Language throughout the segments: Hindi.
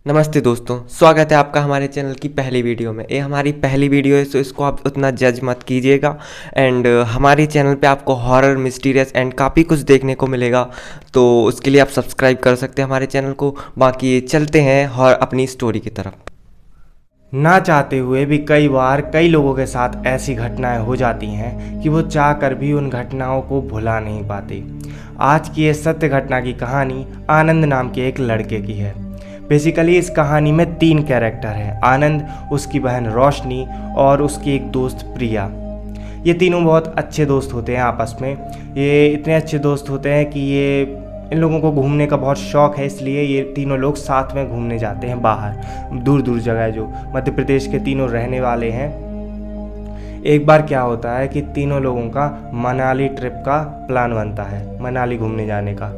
नमस्ते दोस्तों, स्वागत है आपका हमारे चैनल की पहली वीडियो में। ये हमारी पहली वीडियो है, तो इसको आप उतना जज मत कीजिएगा। एंड हमारे चैनल पे आपको हॉरर, मिस्टीरियस एंड काफ़ी कुछ देखने को मिलेगा, तो उसके लिए आप सब्सक्राइब कर सकते हैं हमारे चैनल को। बाकी चलते हैं और अपनी स्टोरी की तरफ। ना चाहते हुए भी कई बार कई लोगों के साथ ऐसी घटनाएं हो जाती हैं कि वो चाह कर भी उन घटनाओं को भुला नहीं पाते। आज की ये सत्य घटना की कहानी आनंद नाम के एक लड़के की है। बेसिकली इस कहानी में 3 कैरेक्टर हैं, आनंद, उसकी बहन रोशनी और उसकी एक दोस्त प्रिया। ये तीनों बहुत अच्छे दोस्त होते हैं आपस में। ये इतने अच्छे दोस्त होते हैं कि इन लोगों को घूमने का बहुत शौक़ है, इसलिए ये तीनों लोग साथ में घूमने जाते हैं बाहर दूर दूर जगह, जो मध्य प्रदेश के तीनों रहने वाले हैं। एक बार क्या होता है कि तीनों लोगों का मनाली ट्रिप का प्लान बनता है, मनाली घूमने जाने का।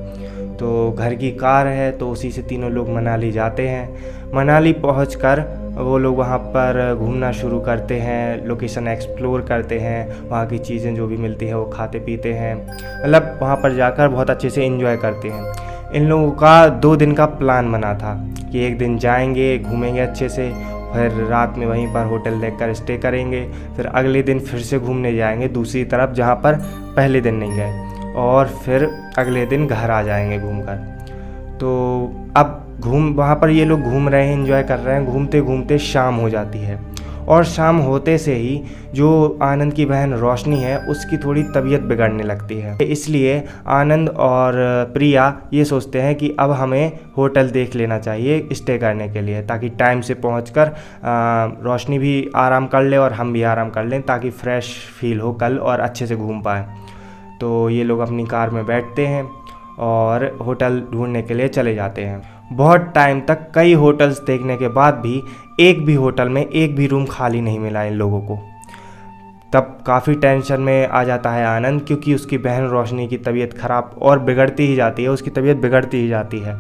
तो घर की कार है, तो उसी से तीनों लोग मनाली जाते हैं। मनाली पहुंचकर वो लोग वहाँ पर घूमना शुरू करते हैं, लोकेशन एक्सप्लोर करते हैं, वहाँ की चीज़ें जो भी मिलती है वो खाते पीते हैं, मतलब वहाँ पर जाकर बहुत अच्छे से एंजॉय करते हैं। इन लोगों का 2 दिन का प्लान बना था कि एक दिन जाएंगे, घूमेंगे अच्छे से, फिर रात में वहीं पर होटल देखकर स्टे करेंगे, फिर अगले दिन फिर से घूमने जाएंगे दूसरी तरफ जहाँ पर पहले दिन नहीं गए, और फिर अगले दिन घर आ जाएंगे घूमकर। तो अब वहाँ पर ये लोग घूम रहे हैं, एंजॉय कर रहे हैं। घूमते घूमते शाम हो जाती है, और शाम होते से ही जो आनंद की बहन रोशनी है उसकी थोड़ी तबीयत बिगड़ने लगती है। इसलिए आनंद और प्रिया ये सोचते हैं कि अब हमें होटल देख लेना चाहिए स्टे करने के लिए, ताकि टाइम से पहुंचकर रोशनी भी आराम कर ले और हम भी आराम कर लें, ताकि फ्रेश फील हो कल और अच्छे से घूम पाएँ। तो ये लोग अपनी कार में बैठते हैं और होटल ढूंढने के लिए चले जाते हैं। बहुत टाइम तक कई होटल्स देखने के बाद भी एक भी होटल में एक भी रूम खाली नहीं मिला इन लोगों को। तब काफ़ी टेंशन में आ जाता है आनंद, क्योंकि उसकी बहन रोशनी की तबीयत ख़राब और बिगड़ती ही जाती है, उसकी तबीयत बिगड़ती ही जाती है,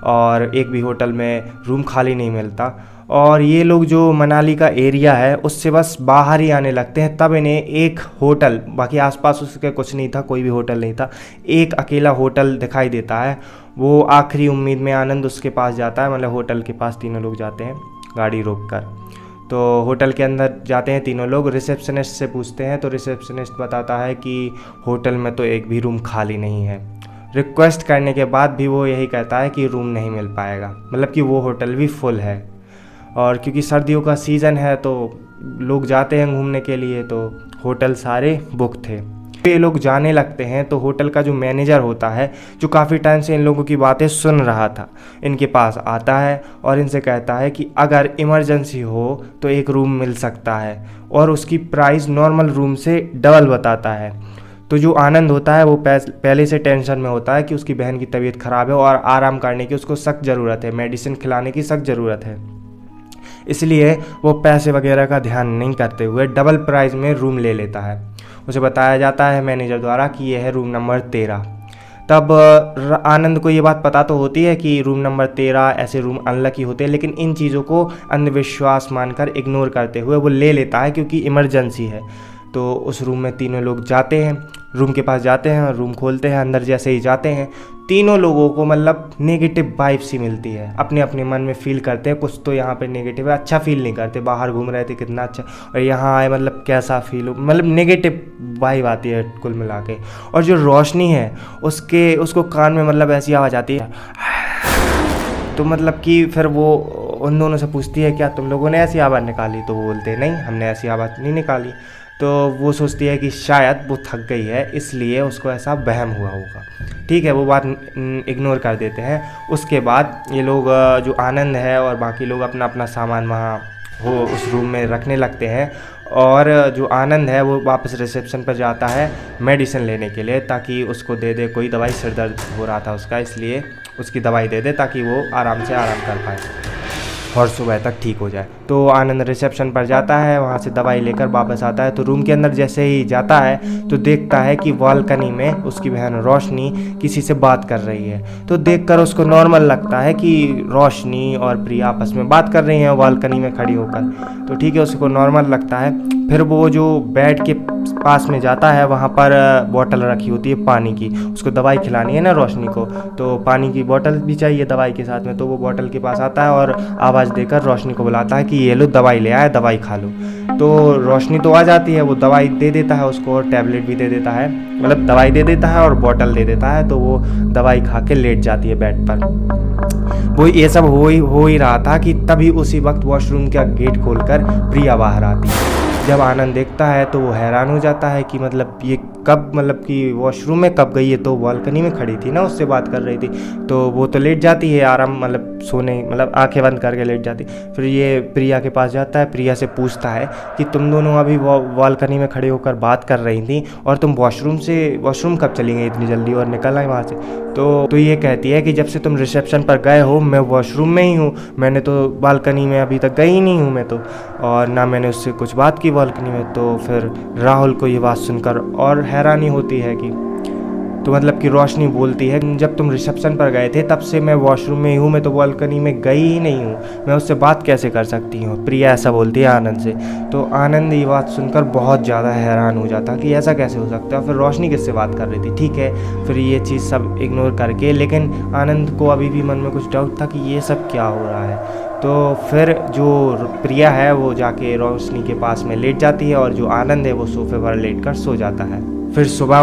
और एक भी होटल में रूम खाली नहीं मिलता। और ये लोग जो मनाली का एरिया है उससे बस बाहर ही आने लगते हैं, तब इन्हें एक होटल, बाकी आसपास उसके कुछ नहीं था, कोई भी होटल नहीं था, एक अकेला होटल दिखाई देता है। वो आखिरी उम्मीद में आनंद उसके पास जाता है, मतलब होटल के पास तीनों लोग जाते हैं गाड़ी रोककर। तो होटल के अंदर जाते हैं तीनों लोग, रिसेप्शनिस्ट से पूछते हैं, तो रिसेप्शनिस्ट बताता है कि होटल में तो एक भी रूम खाली नहीं है। रिक्वेस्ट करने के बाद भी वो यही कहता है कि रूम नहीं मिल पाएगा, मतलब कि वो होटल भी फुल है। और क्योंकि सर्दियों का सीज़न है तो लोग जाते हैं घूमने के लिए, तो होटल सारे बुक थे। ये लोग जाने लगते हैं तो होटल का जो मैनेजर होता है, जो काफ़ी टाइम से इन लोगों की बातें सुन रहा था, इनके पास आता है और इनसे कहता है कि अगर इमरजेंसी हो तो एक रूम मिल सकता है, और उसकी प्राइस नॉर्मल रूम से डबल बताता है। तो जो आनंद होता है वो पहले से टेंशन में होता है कि उसकी बहन की तबीयत ख़राब है और आराम करने की उसको सख्त ज़रूरत है, मेडिसिन खिलाने की सख्त ज़रूरत है, इसलिए वो पैसे वगैरह का ध्यान नहीं करते हुए डबल प्राइस में रूम ले लेता है। उसे बताया जाता है मैनेजर द्वारा कि यह है रूम नंबर 13। तब आनंद को ये बात पता तो होती है कि रूम नंबर 13 ऐसे रूम अनलकी होते हैं, लेकिन इन चीज़ों को अंधविश्वास मानकर इग्नोर करते हुए वो ले लेता है, क्योंकि इमरजेंसी है। तो उस रूम में तीनों लोग जाते हैं, रूम के पास जाते हैं, रूम खोलते हैं। अंदर जैसे ही जाते हैं तीनों लोगों को मतलब नेगेटिव वाइब सी मिलती है, अपने अपने मन में फील करते हैं कुछ तो यहाँ पे नेगेटिव है, अच्छा फील नहीं करते। बाहर घूम रहे थे कितना अच्छा, और यहाँ आए मतलब कैसा फील हो, मतलब नेगेटिव वाइब आती है कुल मिला के। और जो रोशनी है उसको कान में मतलब ऐसी आवाज़ आती है, तो मतलब कि फिर वो उन दोनों से पूछती है क्या तुम लोगों ने ऐसी आवाज़ निकाली, तो वो बोलते नहीं हमने ऐसी आवाज़ नहीं निकाली। तो वो सोचती है कि शायद वो थक गई है, इसलिए उसको ऐसा वहम हुआ होगा। ठीक है, वो बात इग्नोर कर देते हैं। उसके बाद ये लोग जो आनंद है और बाकी लोग अपना अपना सामान वहाँ उस रूम में रखने लगते हैं, और जो आनंद है वो वापस रिसेप्शन पर जाता है मेडिसिन लेने के लिए, ताकि उसको दे दे कोई दवाई, सिर दर्द हो रहा था उसका, इसलिए उसकी दवाई दे दे ताकि वो आराम से आराम कर पाए। और सुबह तक ठीक हो जाए। तो आनंद रिसेप्शन पर जाता है, वहाँ से दवाई लेकर वापस आता है। तो रूम के अंदर जैसे ही जाता है तो देखता है कि बालकनी में उसकी बहन रोशनी किसी से बात कर रही है। तो देखकर उसको नॉर्मल लगता है कि रोशनी और प्रिया आपस में बात कर रही हैं बालकनी में खड़ी होकर। तो ठीक है, उसको नॉर्मल लगता है। फिर वो जो बेड के पास में जाता है, वहाँ पर बोतल रखी होती है पानी की, उसको दवाई खिलानी है ना रोशनी को, तो पानी की बोतल भी चाहिए दवाई के साथ में। तो वो बोतल के पास आता है और आवाज़ देकर रोशनी को बुलाता है कि ये लो दवाई ले आए, दवाई खा लो। तो रोशनी तो आ जाती है, वो दवाई दे देता है उसको और टैबलेट भी दे देता है, मतलब दवाई दे देता है और बोतल दे देता है। तो वो दवाई खा के लेट जाती है बेड पर। वो ये सब हो ही रहा था कि तभी उसी वक्त वॉशरूम का गेट खोलकर प्रिया बाहर आती है। जब आनंद देखता है तो वो हैरान हो जाता है कि मतलब ये कब, मतलब कि वॉशरूम में कब गई है। तो बालकनी में खड़ी थी ना, उससे बात कर रही थी। तो वो तो लेट जाती है आराम, मतलब सोने, मतलब आंखें बंद करके लेट जाती। फिर ये प्रिया के पास जाता है, प्रिया से पूछता है कि तुम दोनों अभी बालकनी में खड़े होकर बात कर रही थी और तुम वॉशरूम कब चली गई इतनी जल्दी और निकल आई वहाँ से। तो ये कहती है कि जब से तुम रिसेप्शन पर गए हो मैं वॉशरूम में ही हूँ, मैंने तो बालकनी में अभी तक गई ही नहीं हूँ मैं तो, और ना मैंने उससे कुछ बात की बालकनी में। तो फिर राहुल को ये बात सुनकर और हैरानी होती है कि, तो मतलब कि रोशनी बोलती है जब तुम रिसेप्शन पर गए थे तब से मैं वॉशरूम में ही हूँ, मैं तो बालकनी में गई ही नहीं हूँ, मैं उससे बात कैसे कर सकती हूँ। प्रिया ऐसा बोलती है आनंद से। तो आनंद ये बात सुनकर बहुत ज़्यादा हैरान हो जाता कि ऐसा कैसे हो सकता है, फिर रोशनी किससे बात कर रही थी। ठीक है, फिर ये चीज़ सब इग्नोर करके, लेकिन आनंद को अभी भी मन में कुछ डाउट था कि ये सब क्या हो रहा है। तो फिर जो प्रिया है वो जाके रोशनी के पास में लेट जाती है और जो आनंद है वो सोफे पर लेट कर सो जाता है। फिर सुबह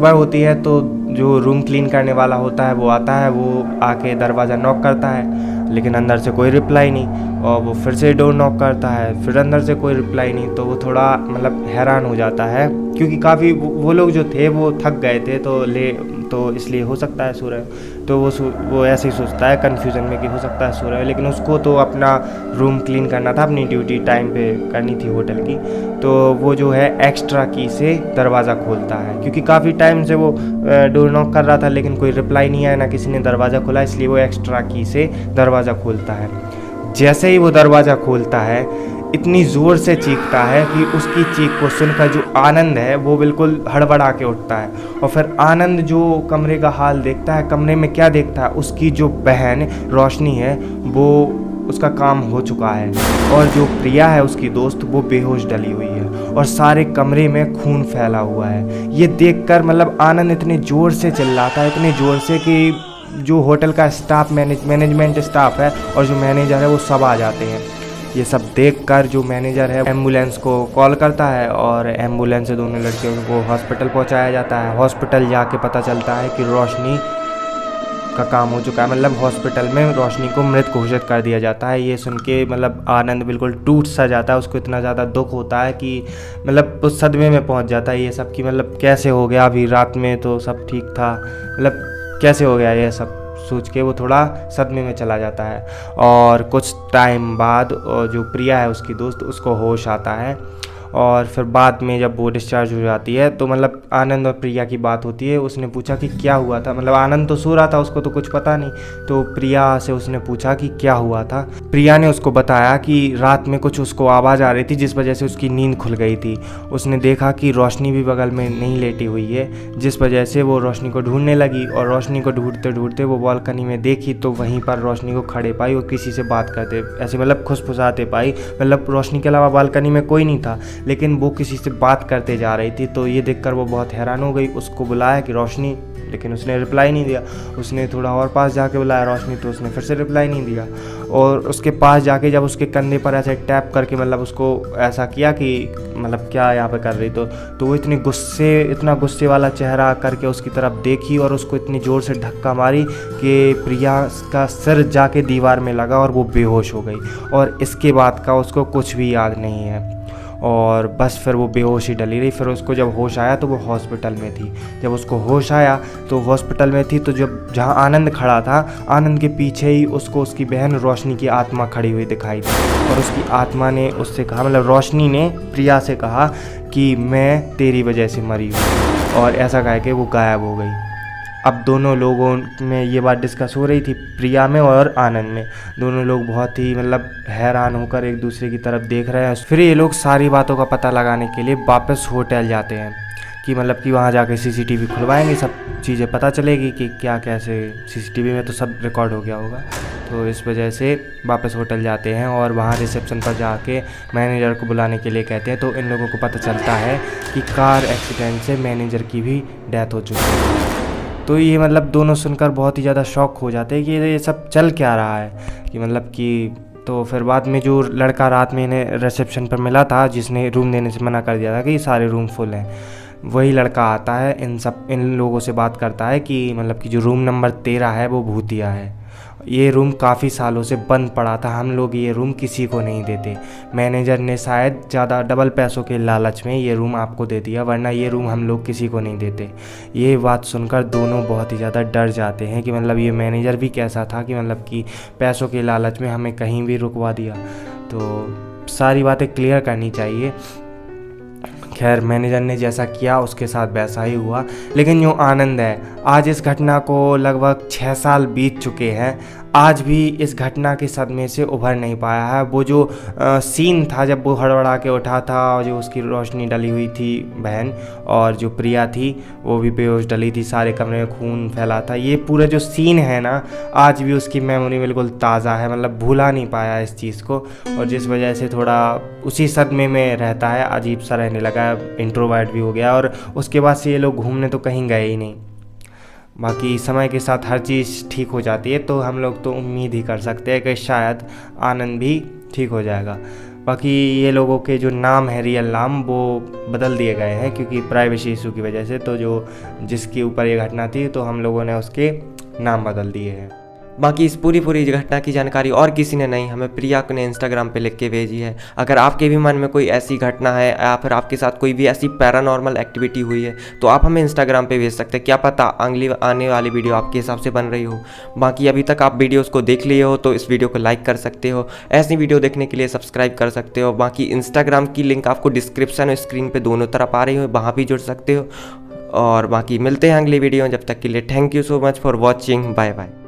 होती है तो जो रूम क्लीन करने वाला होता है वो आता है, वो आके दरवाज़ा नॉक करता है, लेकिन अंदर से कोई रिप्लाई नहीं। और वो फिर से डोर नॉक करता है, फिर अंदर से कोई रिप्लाई नहीं। तो वो थोड़ा मतलब हैरान हो जाता है क्योंकि काफ़ी वो लोग जो थे वो थक गए थे, तो इसलिए हो सकता है सो रहे। तो वो ऐसे ही सोचता है कन्फ्यूज़न में कि हो सकता है सो रहे, लेकिन उसको तो अपना रूम क्लीन करना था, अपनी ड्यूटी टाइम पे करनी थी होटल की। तो वो जो है एक्स्ट्रा की से दरवाज़ा खोलता है क्योंकि काफ़ी टाइम से वो डोर नॉक कर रहा था लेकिन कोई रिप्लाई नहीं आया, ना किसी ने दरवाज़ा खोला, इसलिए वो एक्स्ट्रा की से दरवाज़ा खोलता है। जैसे ही वो दरवाज़ा खोलता है इतनी ज़ोर से चीखता है कि उसकी चीख को सुनकर जो आनंद है वो बिल्कुल हड़बड़ा के उठता है। और फिर आनंद जो कमरे का हाल देखता है, कमरे में क्या देखता है, उसकी जो बहन रोशनी है वो, उसका काम हो चुका है और जो प्रिया है उसकी दोस्त वो बेहोश डली हुई है और सारे कमरे में खून फैला हुआ है। ये देखकर मतलब आनंद इतने ज़ोर से चिल्लाता है, इतने ज़ोर से कि जो होटल का स्टाफ, मैनेजमेंट स्टाफ है और जो मैनेजर है वो सब आ जाते हैं। ये सब देखकर जो मैनेजर है एम्बुलेंस को कॉल करता है और एम्बुलेंस से दोनों लड़कियों को हॉस्पिटल पहुंचाया जाता है। हॉस्पिटल जाके पता चलता है कि रोशनी का काम हो चुका है, मतलब हॉस्पिटल में रोशनी को मृत घोषित कर दिया जाता है। ये सुन के मतलब आनंद बिल्कुल टूट सा जाता है, उसको इतना ज़्यादा दुख होता है कि मतलब उस सदमे में पहुंच जाता है ये सब कि मतलब कैसे हो गया, अभी रात में तो सब ठीक था, मतलब कैसे हो गया ये सब सोच के वो थोड़ा सदमे में चला जाता है। और कुछ टाइम बाद जो प्रिया है उसकी दोस्त, उसको होश आता है और फिर बाद में जब वो डिस्चार्ज हो जाती है तो मतलब आनंद और प्रिया की बात होती है। उसने पूछा कि क्या हुआ था, मतलब आनंद तो सो रहा था, उसको तो कुछ पता नहीं। तो प्रिया से उसने पूछा कि क्या हुआ था। प्रिया ने उसको बताया कि रात में कुछ उसको आवाज़ आ रही थी जिस वजह से उसकी नींद खुल गई थी। उसने देखा कि रोशनी भी बगल में नहीं लेटी हुई है, जिस वजह से वो रोशनी को ढूंढने लगी और रोशनी को ढूंढते ढूंढते वो बालकनी में देखी तो वहीं पर रोशनी को खड़े पाई और किसी से बात करते ऐसे मतलब खुसफुसाते पाई। मतलब रोशनी के अलावा बालकनी में कोई नहीं था लेकिन वो किसी से बात करते जा रही थी। तो ये देखकर वो बहुत हैरान हो गई, उसको बुलाया कि रोशनी, लेकिन उसने रिप्लाई नहीं दिया। उसने थोड़ा और पास जाके बुलाया रोशनी, तो उसने फिर से रिप्लाई नहीं दिया। और उसके पास जाके जब उसके कंधे पर ऐसे टैप करके मतलब उसको ऐसा किया कि मतलब क्या यहाँ पे कर रही, तो वो इतना गुस्से वाला चेहरा करके उसकी तरफ देखी और उसको इतनी ज़ोर से धक्का मारी कि प्रिया का सिर जाके दीवार में लगा और वो बेहोश हो गई। और इसके बाद का उसको कुछ भी याद नहीं है और बस फिर वो बेहोश ही डली रही। फिर उसको जब होश आया तो वो हॉस्पिटल में थी। जब उसको होश आया तो हॉस्पिटल में थी, तो जब जहाँ आनंद खड़ा था, आनंद के पीछे ही उसको उसकी बहन रोशनी की आत्मा खड़ी हुई दिखाई दी। और उसकी आत्मा ने उससे कहा, मतलब रोशनी ने प्रिया से कहा कि मैं तेरी वजह से मरी हूँ, और ऐसा कह के वो गायब हो गई। अब दोनों लोगों में ये बात डिस्कस हो रही थी, प्रिया में और आनंद में। दोनों लोग बहुत ही मतलब हैरान होकर एक दूसरे की तरफ देख रहे हैं। फिर ये लोग सारी बातों का पता लगाने के लिए वापस होटल जाते हैं कि मतलब कि वहाँ जाके सीसीटीवी खुलवाएंगे, सब चीज़ें पता चलेगी कि क्या कैसे। सीसीटीवी में तो सब रिकॉर्ड हो गया होगा, तो इस वजह से वापस होटल जाते हैं और वहाँ रिसेप्शन पर जाके मैनेजर को बुलाने के लिए कहते हैं। तो इन लोगों को पता चलता है कि कार एक्सीडेंट से मैनेजर की भी डेथ हो चुकी है। तो ये मतलब दोनों सुनकर बहुत ही ज़्यादा शॉक हो जाते हैं कि ये सब चल क्या रहा है, कि मतलब कि। तो फिर बाद में जो लड़का रात में इन्हें रिसेप्शन पर मिला था, जिसने रूम देने से मना कर दिया था कि सारे रूम फुल हैं, वही लड़का आता है, इन लोगों से बात करता है कि मतलब कि जो रूम नंबर 13 है वो भूतिया है। ये रूम काफ़ी सालों से बंद पड़ा था, हम लोग ये रूम किसी को नहीं देते। मैनेजर ने शायद ज़्यादा डबल पैसों के लालच में ये रूम आपको दे दिया, वरना ये रूम हम लोग किसी को नहीं देते। ये बात सुनकर दोनों बहुत ही ज़्यादा डर जाते हैं कि मतलब ये मैनेजर भी कैसा था कि मतलब कि पैसों के लालच में हमें कहीं भी रुकवा दिया। तो सारी बातें क्लियर करनी चाहिए। खैर, मैनेजर ने जैसा किया उसके साथ वैसा ही हुआ। लेकिन जो आनंद है, आज इस घटना को लगभग 6 साल बीत चुके हैं, आज भी इस घटना के सदमे से उभर नहीं पाया है। वो जो सीन था जब वो हड़बड़ा के उठा था, जो उसकी रोशनी डली हुई थी बहन, और जो प्रिया थी वो भी बेहोश डली थी, सारे कमरे में खून फैला था, ये पूरा जो सीन है ना, आज भी उसकी मेमोरी बिल्कुल ताज़ा है, मतलब भूला नहीं पाया इस चीज़ को। और जिस वजह से थोड़ा उसी सदमे में रहता है, अजीब सा रहने लगा, इंट्रोवर्ट भी हो गया। और उसके बाद से ये लोग घूमने तो कहीं गए ही नहीं। बाकी समय के साथ हर चीज़ ठीक हो जाती है, तो हम लोग तो उम्मीद ही कर सकते हैं कि शायद आनंद भी ठीक हो जाएगा। बाकी ये लोगों के जो नाम है, रियल नाम, वो बदल दिए गए हैं क्योंकि प्राइवेसी इशू की वजह से। तो जो जिसके ऊपर ये घटना थी, तो हम लोगों ने उसके नाम बदल दिए हैं। बाकी इस पूरी घटना की जानकारी और किसी ने नहीं, हमें प्रिया ने इंस्टाग्राम पे लिख के भेजी है। अगर आपके भी मन में कोई ऐसी घटना है या फिर आपके साथ कोई भी ऐसी पैरानॉर्मल एक्टिविटी हुई है, तो आप हमें इंस्टाग्राम पे भेज सकते हैं। क्या पता अगली आने वाली वीडियो आपके हिसाब से बन रही हो। बाकी अभी तक आप वीडियोज़ को देख लिए हो तो इस वीडियो को लाइक कर सकते हो। ऐसी वीडियो देखने के लिए सब्सक्राइब कर सकते हो। बाकी इंस्टाग्राम की लिंक आपको डिस्क्रिप्शन और स्क्रीन पर दोनों तरफ आ रही हो, वहाँ भी जुड़ सकते हो। और बाकी मिलते हैं अगली वीडियो। जब तक के लिए thank you so much for watching. Bye bye.